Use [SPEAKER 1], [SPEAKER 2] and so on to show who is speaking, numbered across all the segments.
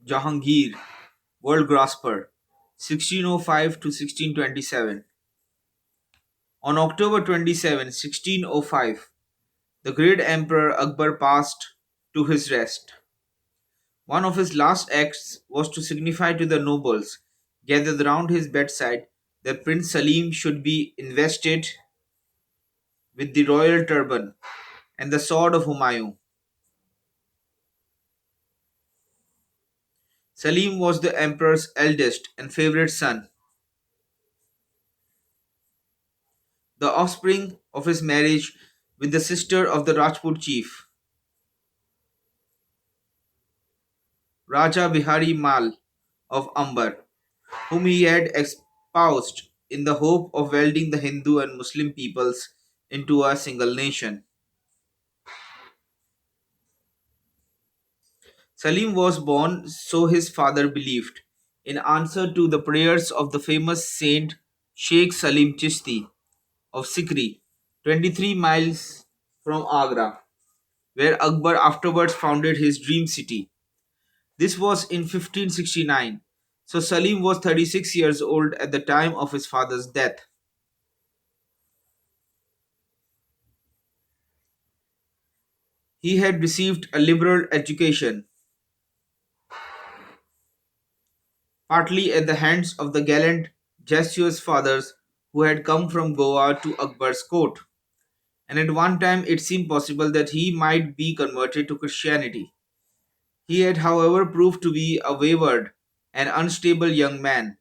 [SPEAKER 1] Jahangir, world grasper, 1605 to 1627. On October 27, 1605, the great Emperor Akbar passed to his rest. One of his last acts was to signify to the nobles gathered round his bedside that Prince Salim should be invested with the royal turban and the sword of Humayun. Salim was the emperor's eldest and favorite son, the offspring of his marriage with the sister of the Rajput chief, Raja Bihari Mal of Amber, whom he had espoused in the hope of welding the Hindu and Muslim peoples into a single nation. Salim was born, so his father believed, in answer to the prayers of the famous saint Sheikh Salim Chishti of Sikri, 23 miles from Agra, where Akbar afterwards founded his dream city. This was in 1569, so Salim was 36 years old at the time of his father's death. He had received a liberal education, partly at the hands of the gallant Jesuit fathers who had come from Goa to Akbar's court, and at one time it seemed possible that he might be converted to Christianity. He had, however, proved to be a wayward and unstable young man,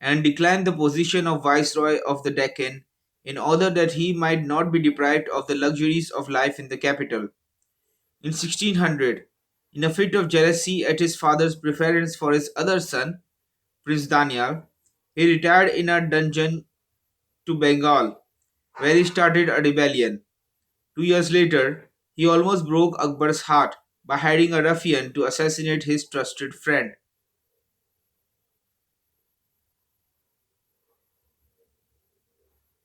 [SPEAKER 1] and declined the position of Viceroy of the Deccan in order that he might not be deprived of the luxuries of life in the capital. In 1600, in a fit of jealousy at his father's preference for his other son, Prince Daniel, he retired in a dungeon to Bengal, where he started a rebellion. 2 years later, he almost broke Akbar's heart by hiring a ruffian to assassinate his trusted friend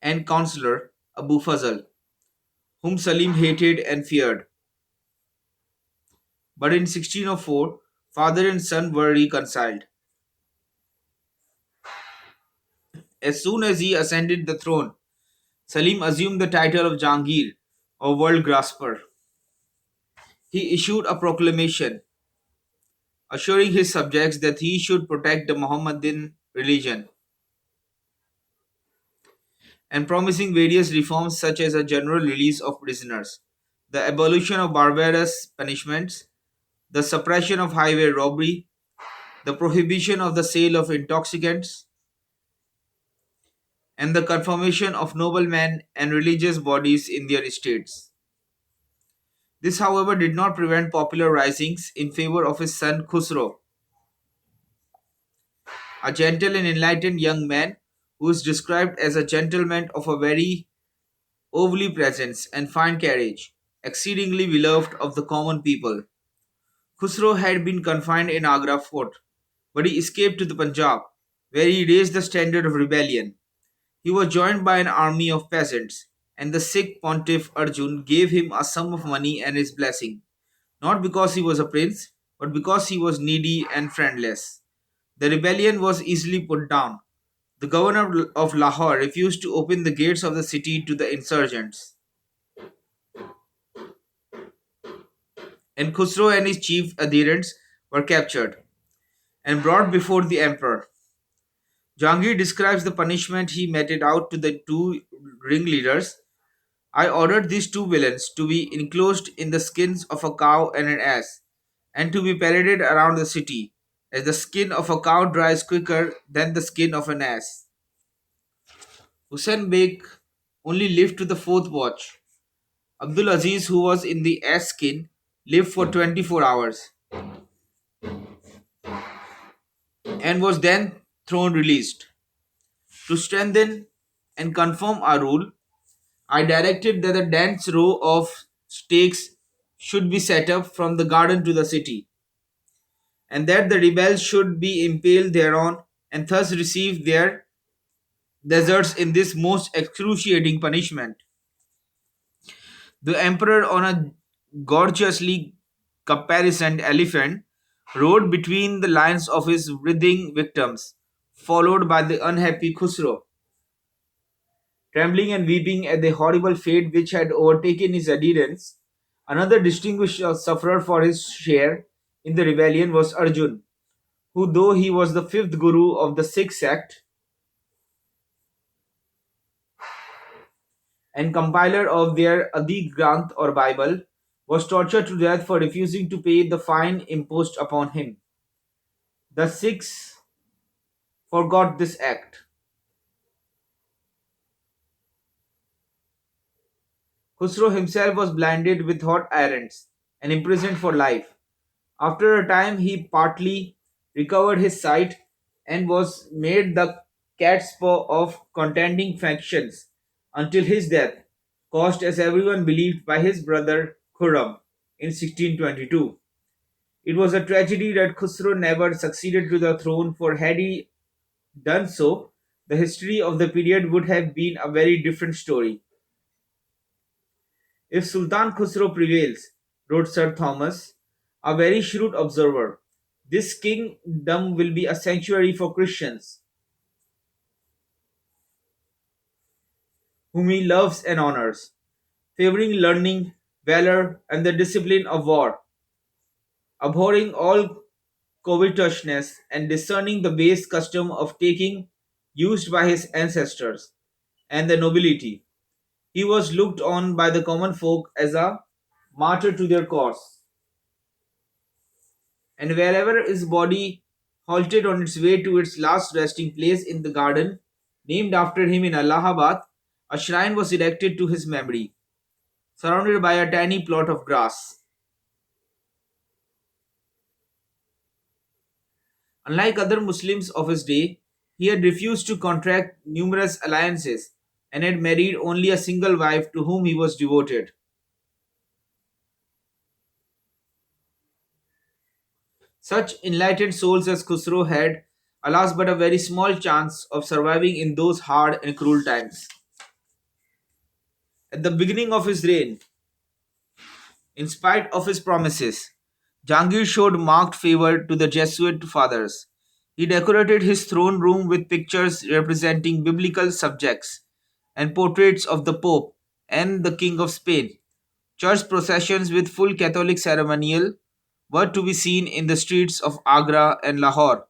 [SPEAKER 1] and counselor Abu Fazl, whom Salim hated and feared. But in 1604, father and son were reconciled. As soon as he ascended the throne, Salim assumed the title of Jahangir, or world grasper. He issued a proclamation assuring his subjects that he should protect the Mohammedan religion and promising various reforms such as a general release of prisoners, the abolition of barbarous punishments, the suppression of highway robbery, the prohibition of the sale of intoxicants, and the confirmation of noblemen and religious bodies in their estates. This, however, did not prevent popular risings in favor of his son Khusro, a gentle and enlightened young man who is described as a gentleman of a very overly presence and fine carriage, exceedingly beloved of the common people. Khusro had been confined in Agra fort, but he escaped to the Punjab, where he raised the standard of rebellion. He was joined by an army of peasants, and the Sikh pontiff Arjun gave him a sum of money and his blessing, not because he was a prince, but because he was needy and friendless. The rebellion was easily put down. The governor of Lahore refused to open the gates of the city to the insurgents, and Khusro and his chief adherents were captured and brought before the emperor. Jahangir describes the punishment he meted out to the two ringleaders. I ordered these two villains to be enclosed in the skins of a cow and an ass, and to be paraded around the city, as the skin of a cow dries quicker than the skin of an ass. Hussein Beg only lived to the fourth watch. Abdul Aziz, who was in the ass skin, lived for 24 hours and was then throne released. To strengthen and confirm our rule, I directed that a dense row of stakes should be set up from the garden to the city, and that the rebels should be impaled thereon and thus receive their deserts in this most excruciating punishment. The emperor, on a gorgeously caparisoned elephant, rode between the lines of his writhing victims, followed by the unhappy Khusro, trembling and weeping at the horrible fate which had overtaken his adherents. Another distinguished sufferer for his share in the rebellion was Arjun, who, though he was the fifth guru of the Sikh sect and compiler of their Adi Granth or Bible, was tortured to death for refusing to pay the fine imposed upon him. The Sikhs forgot this act. Khusro himself was blinded with hot irons and imprisoned for life. After a time, he partly recovered his sight and was made the catspaw of contending factions until his death, caused, as everyone believed, by his brother Khurram in 1622. It was a tragedy that Khusro never succeeded to the throne, for had he done so, the history of the period would have been a very different story. If Sultan Khusro prevails, wrote Sir Thomas, a very shrewd observer, this kingdom will be a sanctuary for Christians, whom he loves and honors, favoring learning, valor, and the discipline of war, abhorring all covetousness, and discerning the base custom of taking used by his ancestors and the nobility. He was looked on by the common folk as a martyr to their cause, and wherever his body halted on its way to its last resting place in the garden named after him in Allahabad, a shrine was erected to his memory, surrounded by a tiny plot of grass. Unlike other Muslims of his day, he had refused to contract numerous alliances and had married only a single wife to whom he was devoted. Such enlightened souls as Khusro had, alas, but a very small chance of surviving in those hard and cruel times. At the beginning of his reign, in spite of his promises, Jahangir showed marked favor to the Jesuit fathers. He decorated his throne room with pictures representing biblical subjects and portraits of the Pope and the King of Spain. Church processions with full Catholic ceremonial were to be seen in the streets of Agra and Lahore.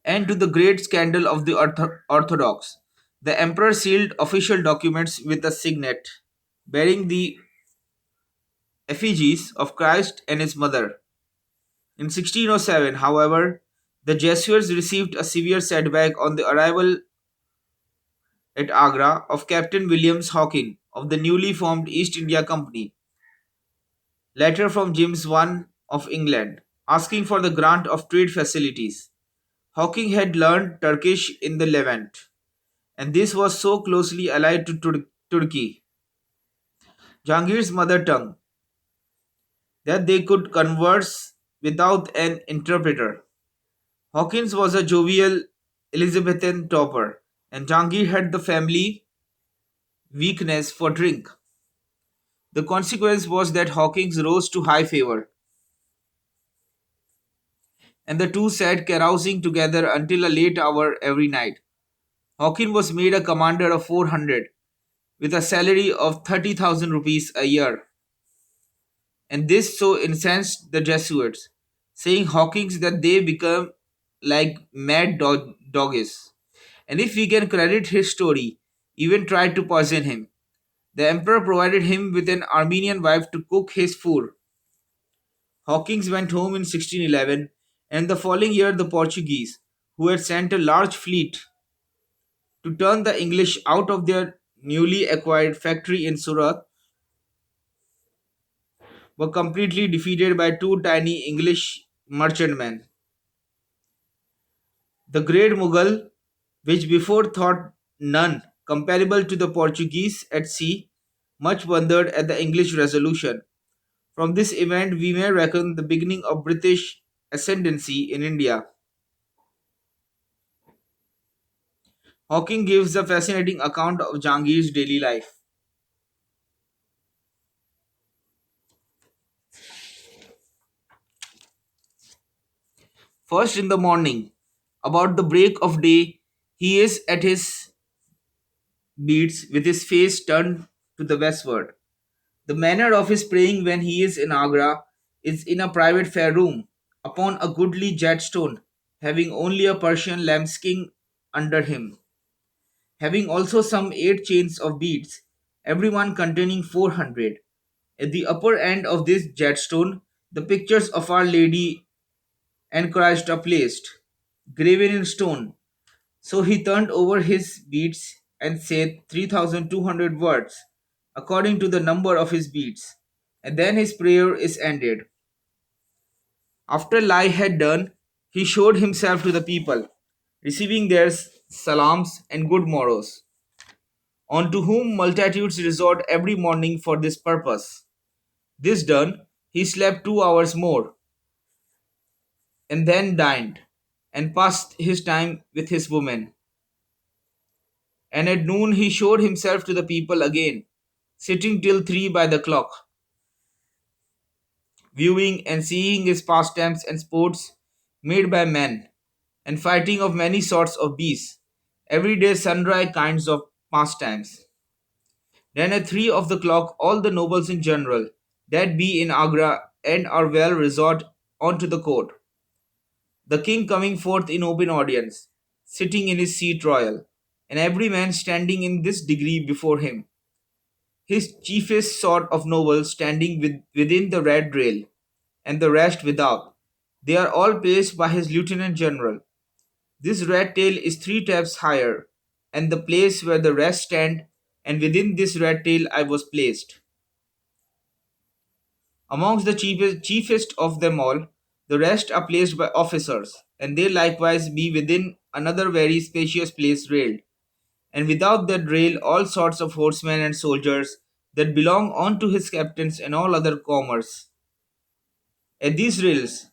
[SPEAKER 1] And to the great scandal of the Orthodox, the emperor sealed official documents with a signet bearing the effigies of Christ and his mother. In 1607, however, the Jesuits received a severe setback on the arrival at Agra of Captain Williams Hawking of the newly formed East India Company. Letter from James I of England asking for the grant of trade facilities. Hawking had learned Turkish in the Levant, and this was so closely allied to Turkey, Jahangir's mother tongue, that they could converse without an interpreter. Hawkins was a jovial Elizabethan toper, and Jahangir had the family weakness for drink. The consequence was that Hawkins rose to high favor, and the two sat carousing together until a late hour every night. Hawkins was made a commander of 400, with a salary of 30,000 rupees a year, and this so incensed the Jesuits, saying Hawkins that they become like mad doggies. And if we can credit his story, even tried to poison him. The emperor provided him with an Armenian wife to cook his food. Hawkins went home in 1611, and the following year the Portuguese, who had sent a large fleet to turn the English out of their newly acquired factory in Surat, were completely defeated by two tiny English merchantmen. The great Mughal, which before thought none comparable to the Portuguese at sea, much wondered at the English resolution. From this event, we may reckon the beginning of British ascendancy in India. Hawking gives a fascinating account of Jahangir's daily life. First in the morning, about the break of day, he is at his beats with his face turned to the westward. The manner of his praying when he is in Agra is in a private fair room, upon a goodly jet stone, having only a Persian lambskin under him, having also some 8 chains of beads, every one containing 400. At the upper end of this jet stone, the pictures of Our Lady and Christ are placed, graven in stone. So he turned over his beads and said 3,200 words, according to the number of his beads. And then his prayer is ended. After Lai had done, he showed himself to the people, receiving their salams and good morrows, on to whom multitudes resort every morning for this purpose. This done, he slept 2 hours more, and then dined, and passed his time with his women. And at noon he showed himself to the people again, sitting till 3 by the clock, viewing and seeing his pastimes and sports made by men, and fighting of many sorts of beasts, every day sundry kinds of pastimes. Then at 3 of the clock all the nobles in general, that be in Agra and are well resort unto the court, the king coming forth in open audience, sitting in his seat royal, and every man standing in this degree before him, his chiefest sort of nobles standing within the red rail, and the rest without. They are all placed by his lieutenant general. This red tail is 3 steps higher, and the place where the rest stand, and within this red tail I was placed. Amongst the chiefest of them all, the rest are placed by officers, and they likewise be within another very spacious place railed, and without that rail all sorts of horsemen and soldiers that belong unto his captains and all other comers. At these rails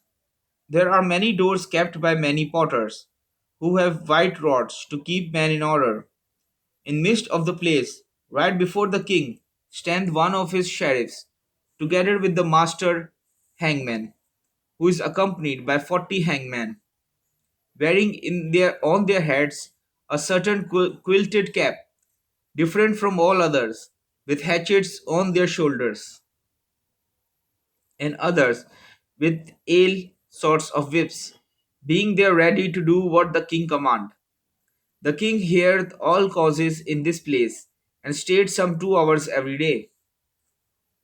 [SPEAKER 1] there are many doors kept by many porters, who have white rods to keep men in order. In midst of the place, right before the king, stands one of his sheriffs, together with the master hangman, who is accompanied by 40 hangmen, wearing on their heads a certain quilted cap, different from all others, with hatchets on their shoulders, and others with ale sorts of whips, being there ready to do what the king command. The king heareth all causes in this place, and stayed some 2 hours every day.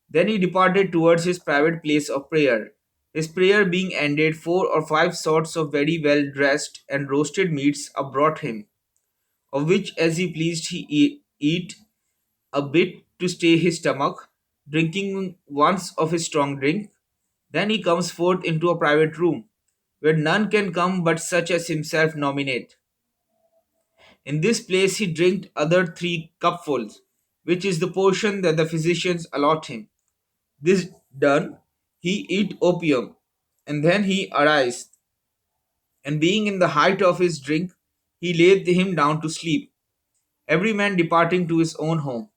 [SPEAKER 1] Then he departed towards his private place of prayer. His prayer being ended, 4 or 5 sorts of very well dressed and roasted meats are brought him, of which as he pleased he eat a bit to stay his stomach, drinking once of his strong drink. Then he comes forth into a private room, where none can come but such as himself nominate. In this place he drinked other 3 cupfuls, which is the portion that the physicians allot him. This done, he eat opium, and then he arised, and being in the height of his drink, he laid him down to sleep, every man departing to his own home.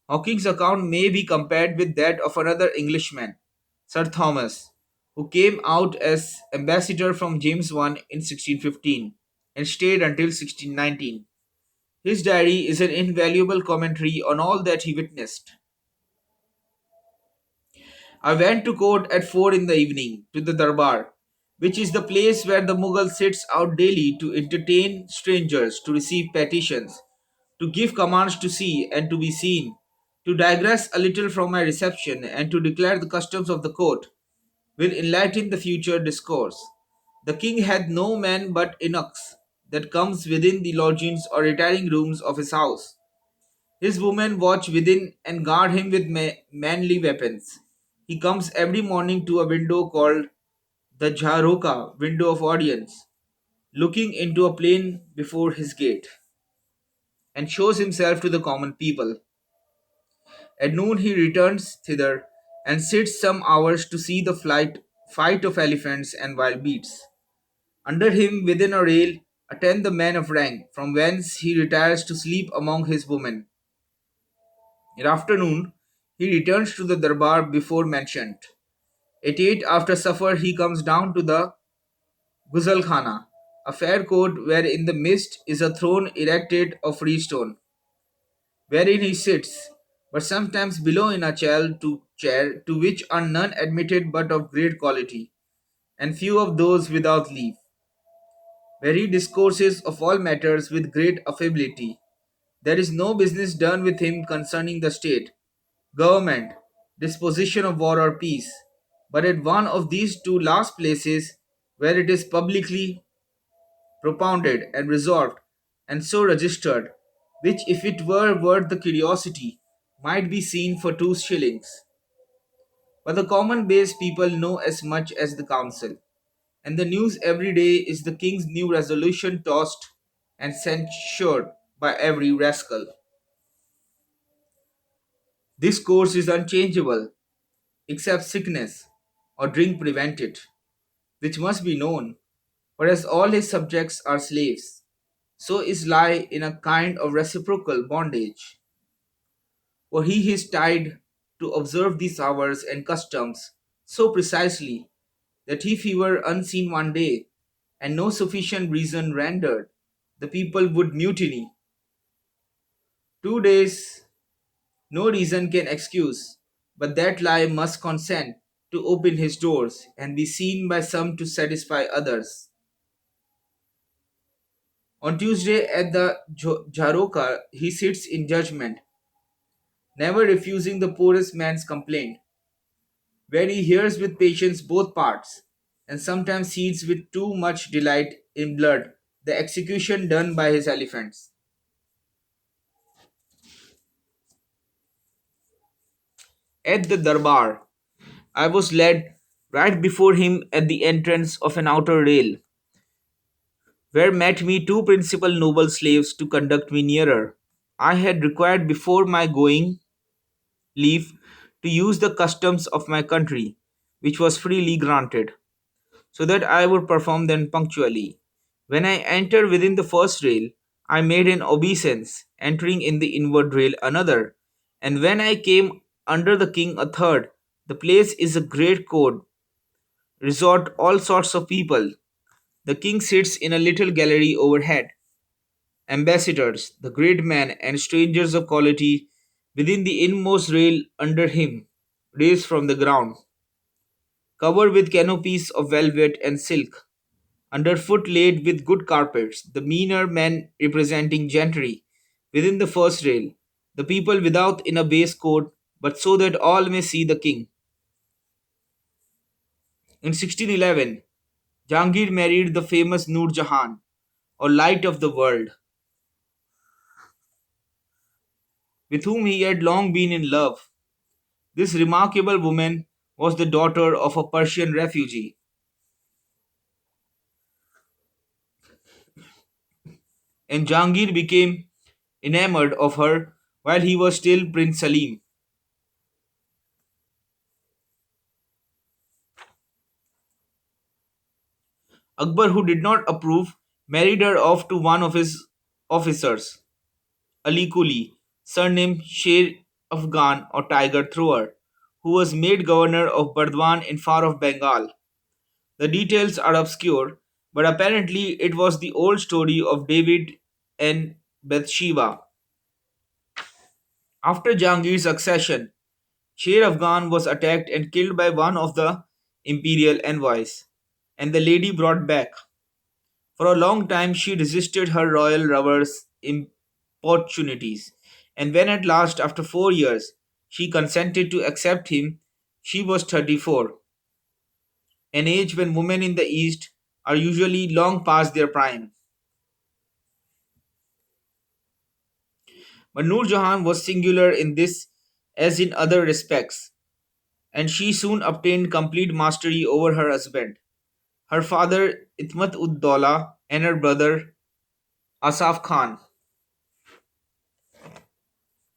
[SPEAKER 1] Hawking's account may be compared with that of another Englishman, Sir Thomas, who came out as ambassador from James I in 1615 and stayed until 1619. His diary is an invaluable commentary on all that he witnessed. I went to court at 4 in the evening to the Darbar, which is the place where the Mughal sits out daily to entertain strangers, to receive petitions, to give commands to see and to be seen, to digress a little from my reception, and to declare the customs of the court, will enlighten the future discourse. The king hath no man but eunuchs that comes within the lodgings or retiring rooms of his house. His women watch within and guard him with manly weapons. He comes every morning to a window called the Jharoka, window of audience, looking into a plain before his gate, and shows himself to the common people. At noon he returns thither and sits some hours to see the fight of elephants and wild beasts. Under him, within a rail, attend the men of rank, from whence he retires to sleep among his women. In afternoon, he returns to the darbar before mentioned. At 8 after supper, he comes down to the Ghazal-Khana, a fair court where in the midst is a throne erected of freestone, wherein he sits, but sometimes below in a chair to which are none admitted but of great quality, and few of those without leave, where he discourses of all matters with great affability. There is no business done with him concerning the state, government, disposition of war or peace, but at one of these two last places, where it is publicly propounded and resolved, and so registered, which if it were worth the curiosity, might be seen for 2 shillings. But the common base people know as much as the council, and the news every day is the king's new resolution tossed and censured by every rascal. This course is unchangeable, except sickness or drink prevent it, which must be known, whereas all his subjects are slaves. So is lie in a kind of reciprocal bondage, for he is tied to observe these hours and customs so precisely that if he were unseen one day, and no sufficient reason rendered, the people would mutiny. 2 days no reason can excuse, but that lie must consent to open his doors and be seen by some to satisfy others. On Tuesday at the Jaroka, he sits in judgment, never refusing the poorest man's complaint, where he hears with patience both parts, and sometimes sees with too much delight in blood the execution done by his elephants. At the Darbar, I was led right before him at the entrance of an outer rail, where met me two principal noble slaves to conduct me nearer. I had required before my going leave to use the customs of my country, which was freely granted, so that I would perform them punctually. When I entered within the first rail, I made an obeisance, entering in the inward rail another, and when I came under the king a third. The place is a great court, resort all sorts of people. The king sits in a little gallery overhead. Ambassadors, the great men, and strangers of quality within the inmost rail under him, raised from the ground, covered with canopies of velvet and silk, underfoot laid with good carpets, the meaner men representing gentry within the first rail, the people without in a base court, but so that all may see the king. In 1611, Jahangir married the famous Nur Jahan, or Light of the World, with whom he had long been in love. This remarkable woman was the daughter of a Persian refugee, and Jahangir became enamored of her while he was still Prince Salim. Akbar, who did not approve, married her off to one of his officers, Ali Kuli, surnamed Sher Afghan or Tiger Thrower, who was made governor of Burdwan in far off Bengal. The details are obscure, but apparently it was the old story of David and Bathsheba. After Jahangir's accession, Sher Afghan was attacked and killed by one of the imperial envoys, and the lady brought back. For a long time she resisted her royal lover's importunities, and when at last, after 4 years, she consented to accept him, she was 34, an age when women in the East are usually long past their prime. But Nur Jahan was singular in this as in other respects, and she soon obtained complete mastery over her husband, her father Itmat ud Daula, and her brother Asaf Khan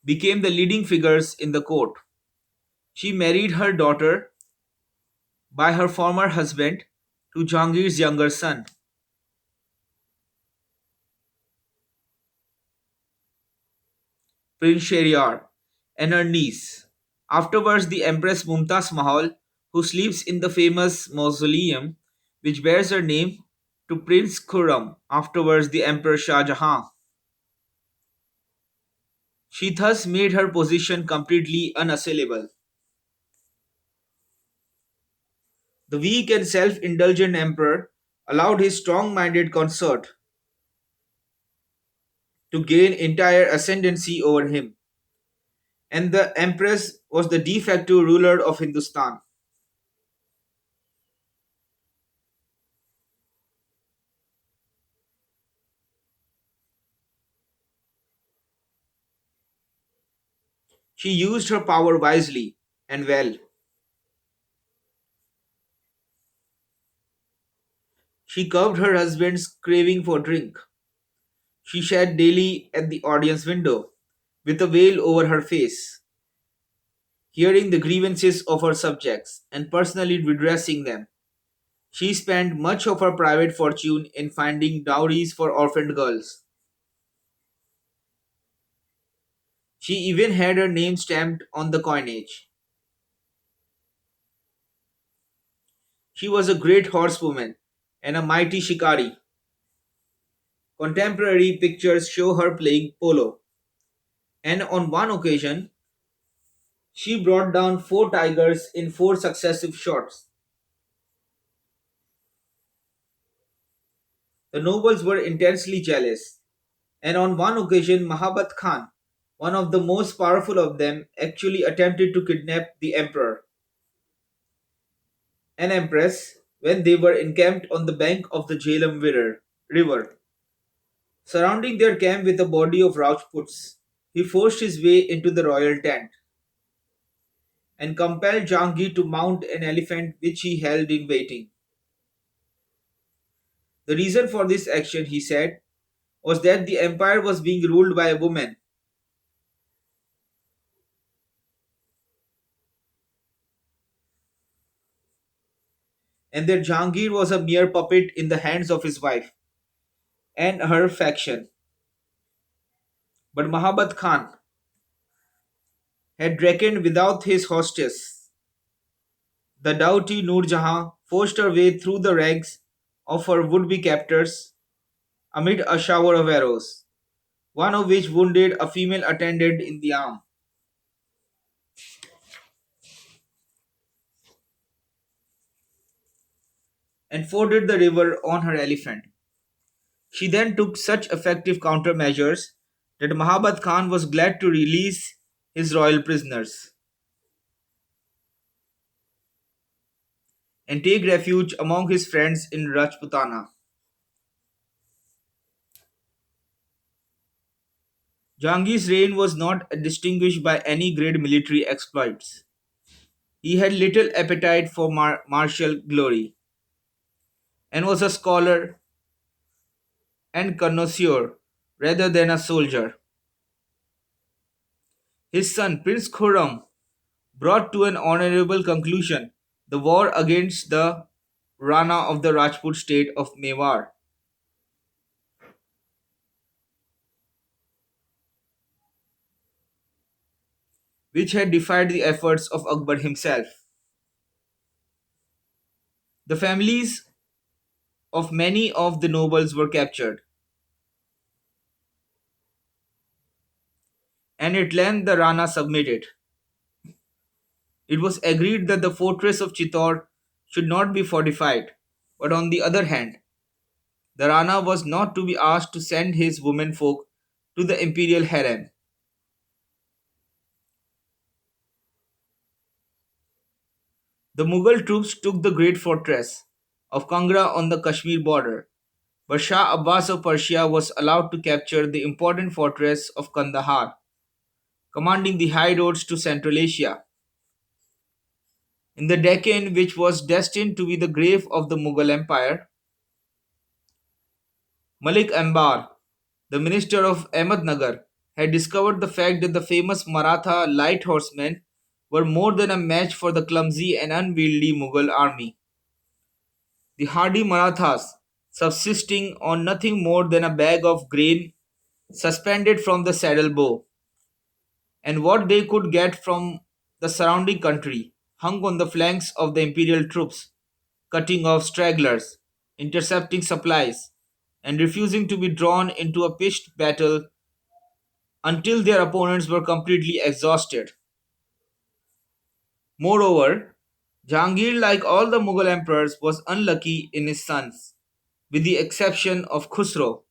[SPEAKER 1] became the leading figures in the court. She married her daughter by her former husband to Jahangir's younger son, Prince Shahryar, and her niece. Afterwards, the Empress Mumtaz Mahal, who sleeps in the famous mausoleum which bears her name, to Prince Khurram, afterwards the Emperor Shah Jahan. She thus made her position completely unassailable. The weak and self indulgent emperor allowed his strong minded consort to gain entire ascendancy over him, and the empress was the de facto ruler of Hindustan. She used her power wisely and well. She curbed her husband's craving for drink. She sat daily at the audience window with a veil over her face, hearing the grievances of her subjects and personally redressing them. She spent much of her private fortune in finding dowries for orphaned girls. She even had her name stamped on the coinage. She was a great horsewoman and a mighty shikari. Contemporary pictures show her playing polo, and on one occasion, she brought down four tigers in four successive shots. The nobles were intensely jealous, and on one occasion, Mahabat Khan, one of the most powerful of them, actually attempted to kidnap the emperor and empress when they were encamped on the bank of the River, surrounding their camp with a body of Rajputs. He forced his way into the royal tent and compelled Jahangir to mount an elephant which he held in waiting. The reason for this action, he said, was that the empire was being ruled by a woman, and that Jahangir was a mere puppet in the hands of his wife and her faction. But Mahabat Khan had reckoned without his hostess. The doughty Noor Jahan forced her way through the ranks of her would be captors amid a shower of arrows, one of which wounded a female attendant in the arm, and forded the river on her elephant. She then took such effective countermeasures that Mahabat Khan was glad to release his royal prisoners and take refuge among his friends in Rajputana. Jahangir's reign was not distinguished by any great military exploits. He had little appetite for martial glory and was a scholar and connoisseur rather than a soldier. His son, Prince Khurram, brought to an honorable conclusion the war against the Rana of the Rajput state of Mewar, which had defied the efforts of Akbar himself. The families of many of the nobles were captured, and at length the Rana submitted. It was agreed that the fortress of Chittor should not be fortified, but on the other hand, the Rana was not to be asked to send his womenfolk to the imperial harem. The Mughal troops took the great fortress of Kangra on the Kashmir border, but Shah Abbas of Persia was allowed to capture the important fortress of Kandahar, commanding the high roads to Central Asia. In the Deccan, which was destined to be the grave of the Mughal Empire, Malik Ambar, the minister of Ahmednagar, had discovered the fact that the famous Maratha light horsemen were more than a match for the clumsy and unwieldy Mughal army. The hardy Marathas, subsisting on nothing more than a bag of grain suspended from the saddle bow, and what they could get from the surrounding country, hung on the flanks of the imperial troops, cutting off stragglers intercepting supplies, and refusing to be drawn into a pitched battle until their opponents were completely exhausted. Moreover, Jahangir, like all the Mughal emperors, was unlucky in his sons, with the exception of Khusro.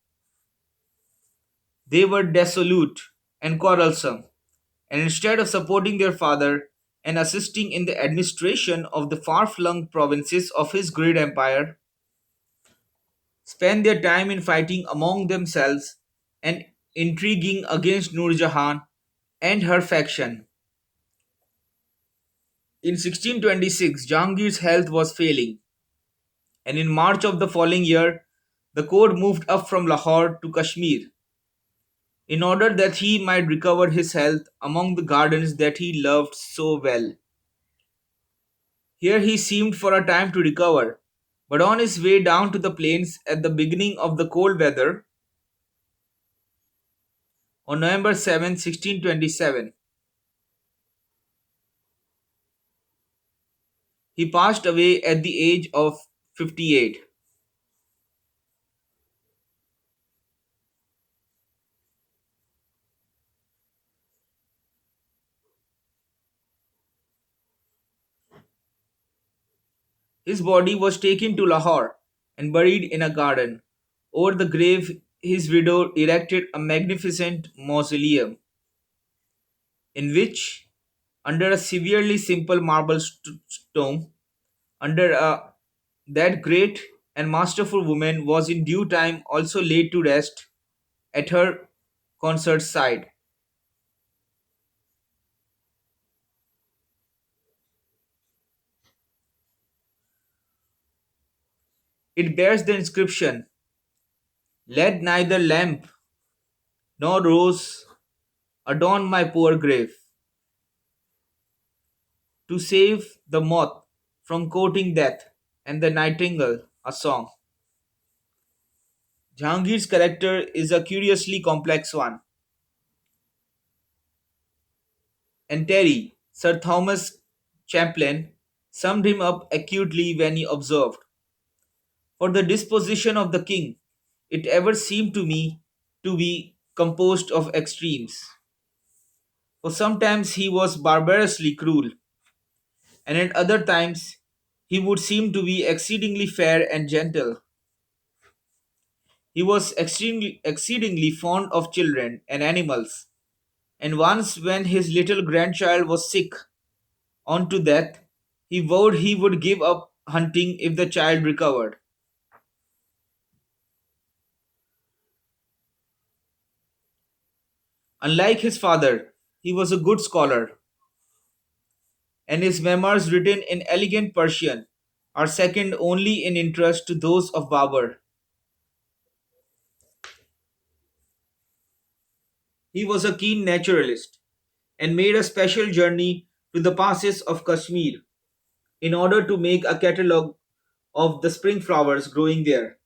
[SPEAKER 1] They were dissolute and quarrelsome, and instead of supporting their father and assisting in the administration of the far flung provinces of his great empire, spent their time in fighting among themselves and intriguing against Nur Jahan and her faction. In 1626, Jahangir's health was failing, and in March of the following year, the court moved up from Lahore to Kashmir in order that he might recover his health among the gardens that he loved so well. Here he seemed for a time to recover, but on his way down to the plains at the beginning of the cold weather, on November 7, 1627, he passed away at the age of 58. His body was taken to Lahore and buried in a garden. Over the grave, his widow erected a magnificent mausoleum in which, under a severely simple marble tomb, under that great and masterful woman was in due time also laid to rest at her consort's side. It bears the inscription, "Let neither lamp nor rose adorn my poor grave, to save the moth from courting death and the nightingale a song." Jahangir's character is a curiously complex one, and Terry, Sir Thomas Champlain, summed him up acutely when he observed, "For the disposition of the king, it ever seemed to me to be composed of extremes. For sometimes he was barbarously cruel, and at other times he would seem to be exceedingly fair and gentle. He was exceedingly fond of children and animals, and once when his little grandchild was sick unto death, he vowed he would give up hunting if the child recovered." Unlike his father, he was a good scholar, and his memoirs, written in elegant Persian, are second only in interest to those of Babur. He was a keen naturalist and made a special journey to the passes of Kashmir in order to make a catalogue of the spring flowers growing there.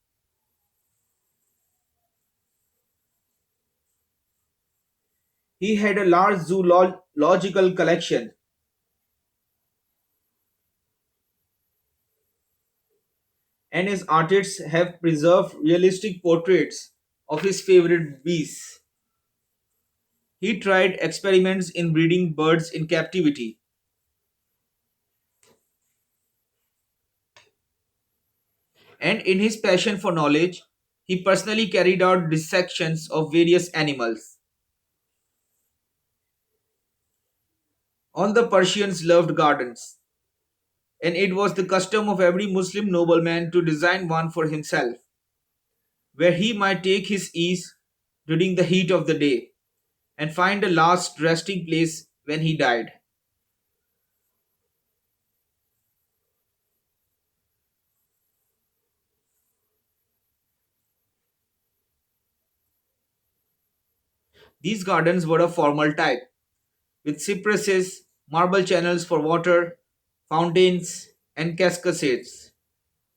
[SPEAKER 1] He had a large zoological collection, and his artists have preserved realistic portraits of his favorite beasts. He tried experiments in breeding birds in captivity, and in his passion for knowledge, he personally carried out dissections of various animals. All the Persians loved gardens, and it was the custom of every Muslim nobleman to design one for himself, where he might take his ease during the heat of the day and find a last resting place when he died. These gardens were of formal type, with cypresses, marble channels for water, fountains, and cascades.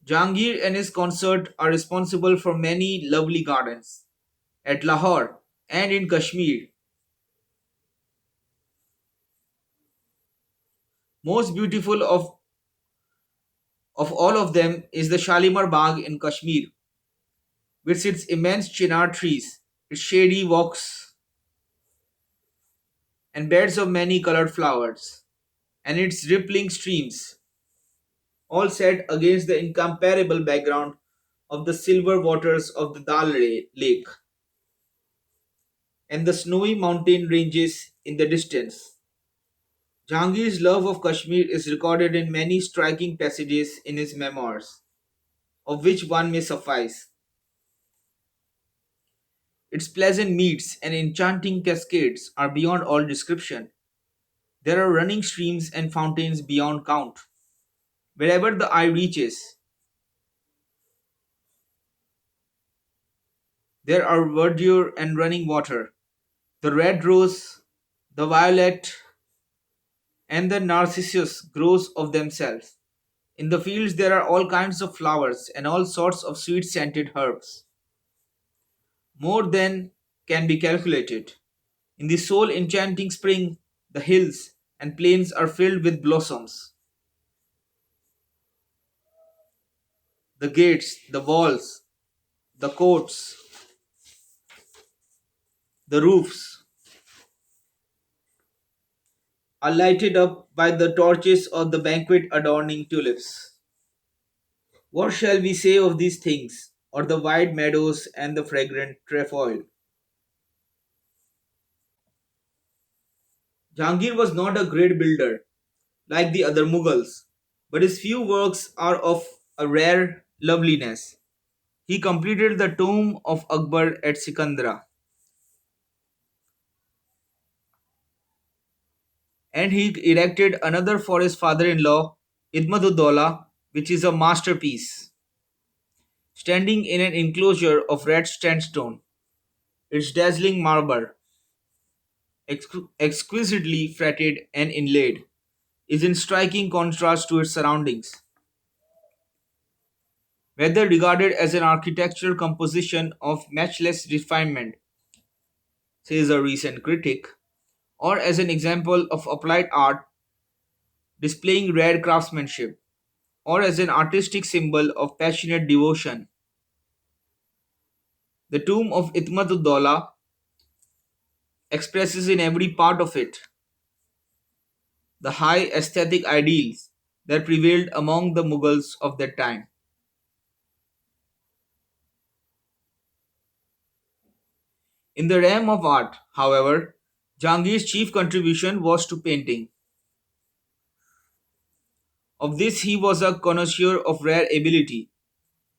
[SPEAKER 1] Jahangir and his consort are responsible for many lovely gardens at Lahore and in Kashmir. Most beautiful of all of them is the Shalimar Bagh in Kashmir, with its immense chinar trees, its shady walks and beds of many colored flowers, and its rippling streams, all set against the incomparable background of the silver waters of the Lake and the snowy mountain ranges in the distance. Jahangir's love of Kashmir is recorded in many striking passages in his memoirs, of which one may suffice. Its pleasant meads and enchanting cascades are beyond all description. There are running streams and fountains beyond count. Wherever the eye reaches, there are verdure and running water. The red rose, the violet, and the narcissus grows of themselves. In the fields there are all kinds of flowers and all sorts of sweet scented herbs, more than can be calculated. In the soul enchanting spring, the hills and plains are filled with blossoms. The gates, the walls, the courts, the roofs are lighted up by the torches of the banquet adorning tulips. What shall we say of these things, or the wide meadows and the fragrant trefoil? Jahangir was not a great builder like the other Mughals, but his few works are of a rare loveliness. He completed the tomb of Akbar at Sikandra, and he erected another for his father-in-law, Idmaduddaulah, which is a masterpiece, standing in an enclosure of red sandstone. Its dazzling marble, exquisitely fretted and inlaid, is in striking contrast to its surroundings. Whether regarded as an architectural composition of matchless refinement, says a recent critic, or as an example of applied art displaying rare craftsmanship, or as an artistic symbol of passionate devotion, the tomb of Itmatuddaulah expresses in every part of it the high aesthetic ideals that prevailed among the Mughals of that time. In the realm of art, however, Jahangir's chief contribution was to painting. Of this he was a connoisseur of rare ability.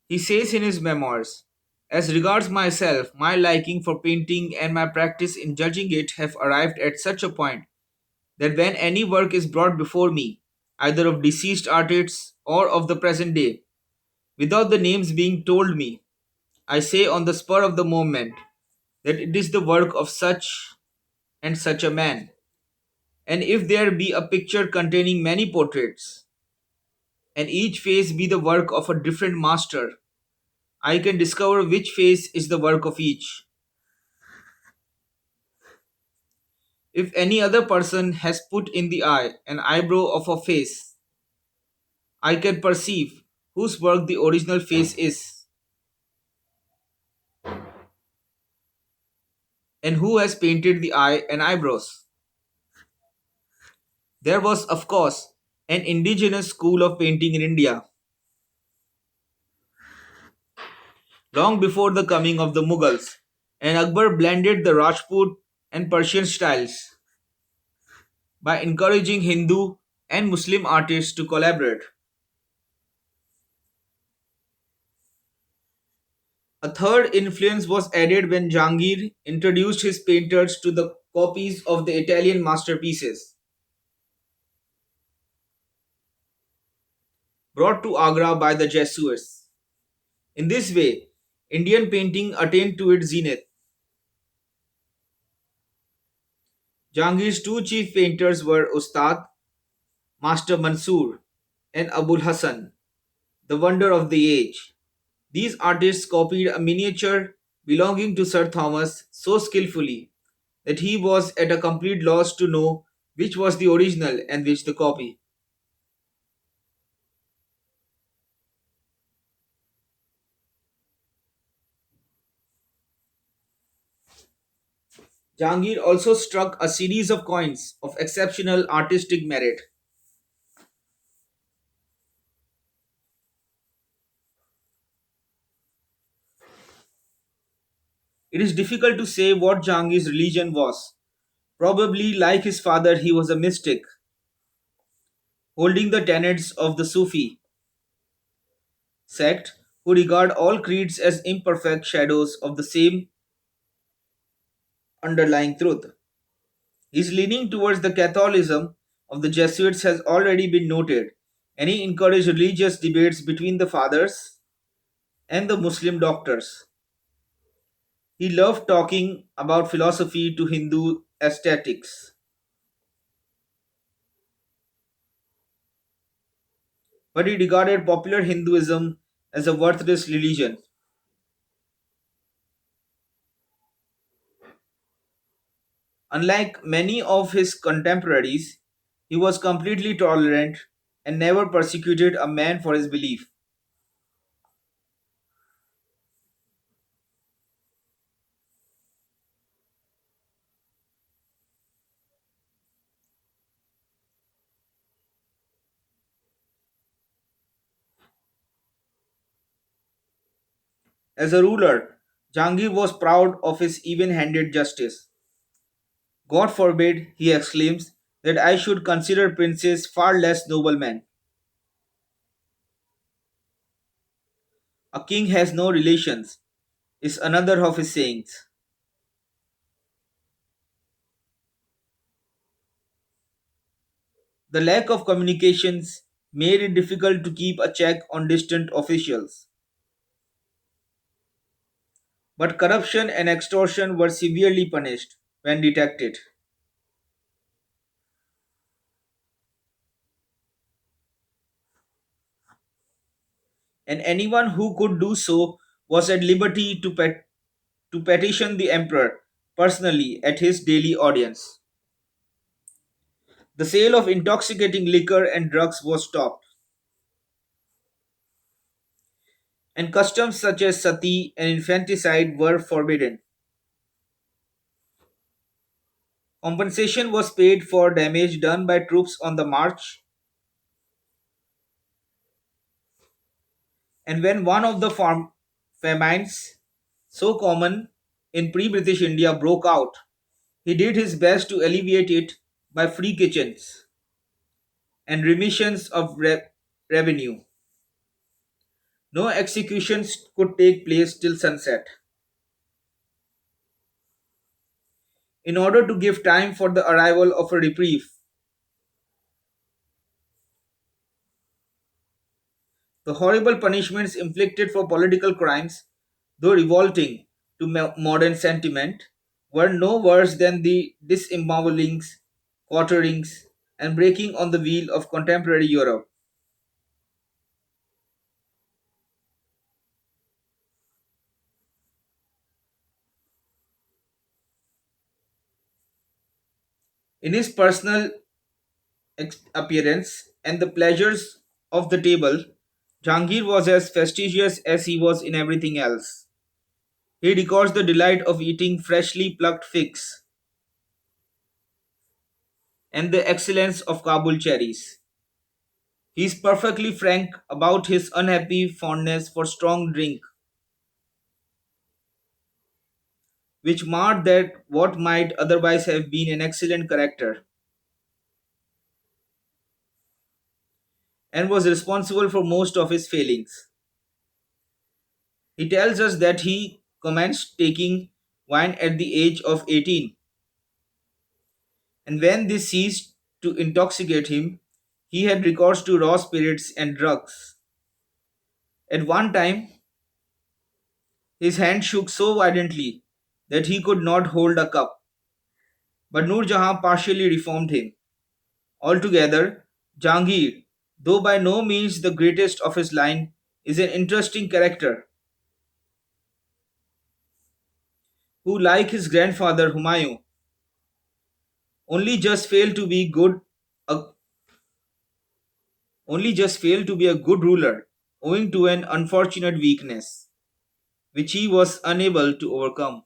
[SPEAKER 1] He says in his memoirs, "As regards myself, my liking for painting and my practice in judging it have arrived at such a point that when any work is brought before me, either of deceased artists or of the present day, without the names being told me, I say on the spur of the moment that it is the work of such and such a man. And if there be a picture containing many portraits, and each face be the work of a different master, I can discover which face is the work of each. If any other person has put in the eye an eyebrow of a face, I can perceive whose work the original face is, and who has painted the eye and eyebrows." There was, of course, an indigenous school of painting in India long before the coming of the Mughals, and Akbar blended the Rajput and Persian styles by encouraging Hindu and Muslim artists to collaborate. A third influence was added when Jahangir introduced his painters to the copies of the Italian masterpieces brought to Agra by the Jesuits. In this way, Indian painting attained to its zenith. Jahangir's two chief painters were Ustad, Master Mansoor, and Abul Hassan, the wonder of the age. These artists copied a miniature belonging to Sir Thomas so skillfully that he was at a complete loss to know which was the original and which the copy. Jahangir also struck a series of coins of exceptional artistic merit. It is difficult to say what Jahangir's religion was. Probably, like his father, he was a mystic, holding the tenets of the Sufi sect, who regard all creeds as imperfect shadows of the same underlying truth. His leaning towards the Catholicism of the Jesuits has already been noted, and he encouraged religious debates between the fathers and the Muslim doctors. He loved talking about philosophy to Hindu aesthetics, but he regarded popular Hinduism as a worthless religion. Unlike many of his contemporaries, he was completely tolerant and never persecuted a man for his belief. As a ruler, Jahangir was proud of his even handed justice. God forbid, he exclaims, that I should consider princes far less noble men. A king has no relations, is another of his sayings. The lack of communications made it difficult to keep a check on distant officials. But corruption and extortion were severely punished when detected, and anyone who could do so was at liberty to petition the emperor personally at his daily audience. The sale of intoxicating liquor and drugs was stopped, and customs such as sati and infanticide were forbidden. Compensation was paid for damage done by troops on the march, and when one of the famines so common in pre British India broke out, he did his best to alleviate it by free kitchens and remissions of revenue. No executions could take place till sunset. In order to give time for the arrival of a reprieve, the horrible punishments inflicted for political crimes, though revolting to modern sentiment, were no worse than the disembowelings, quarterings, and breaking on the wheel of contemporary Europe. In his personal appearance and the pleasures of the table, Jahangir was as fastidious as he was in everything else. He records the delight of eating freshly plucked figs and the excellence of Kabul cherries. He is perfectly frank about his unhappy fondness for strong drink, which marred that what might otherwise have been an excellent character, and was responsible for most of his failings. He tells us that he commenced taking wine at the age of 18, and when this ceased to intoxicate him, he had recourse to raw spirits and drugs. At one time, his hand shook so violently that he could not hold a cup, but Nur Jahan partially reformed him. Altogether, Jahangir, though by no means the greatest of his line, is an interesting character who, like his grandfather Humayun, only just failed to be a, only just failed to be a good ruler, owing to an unfortunate weakness, which he was unable to overcome.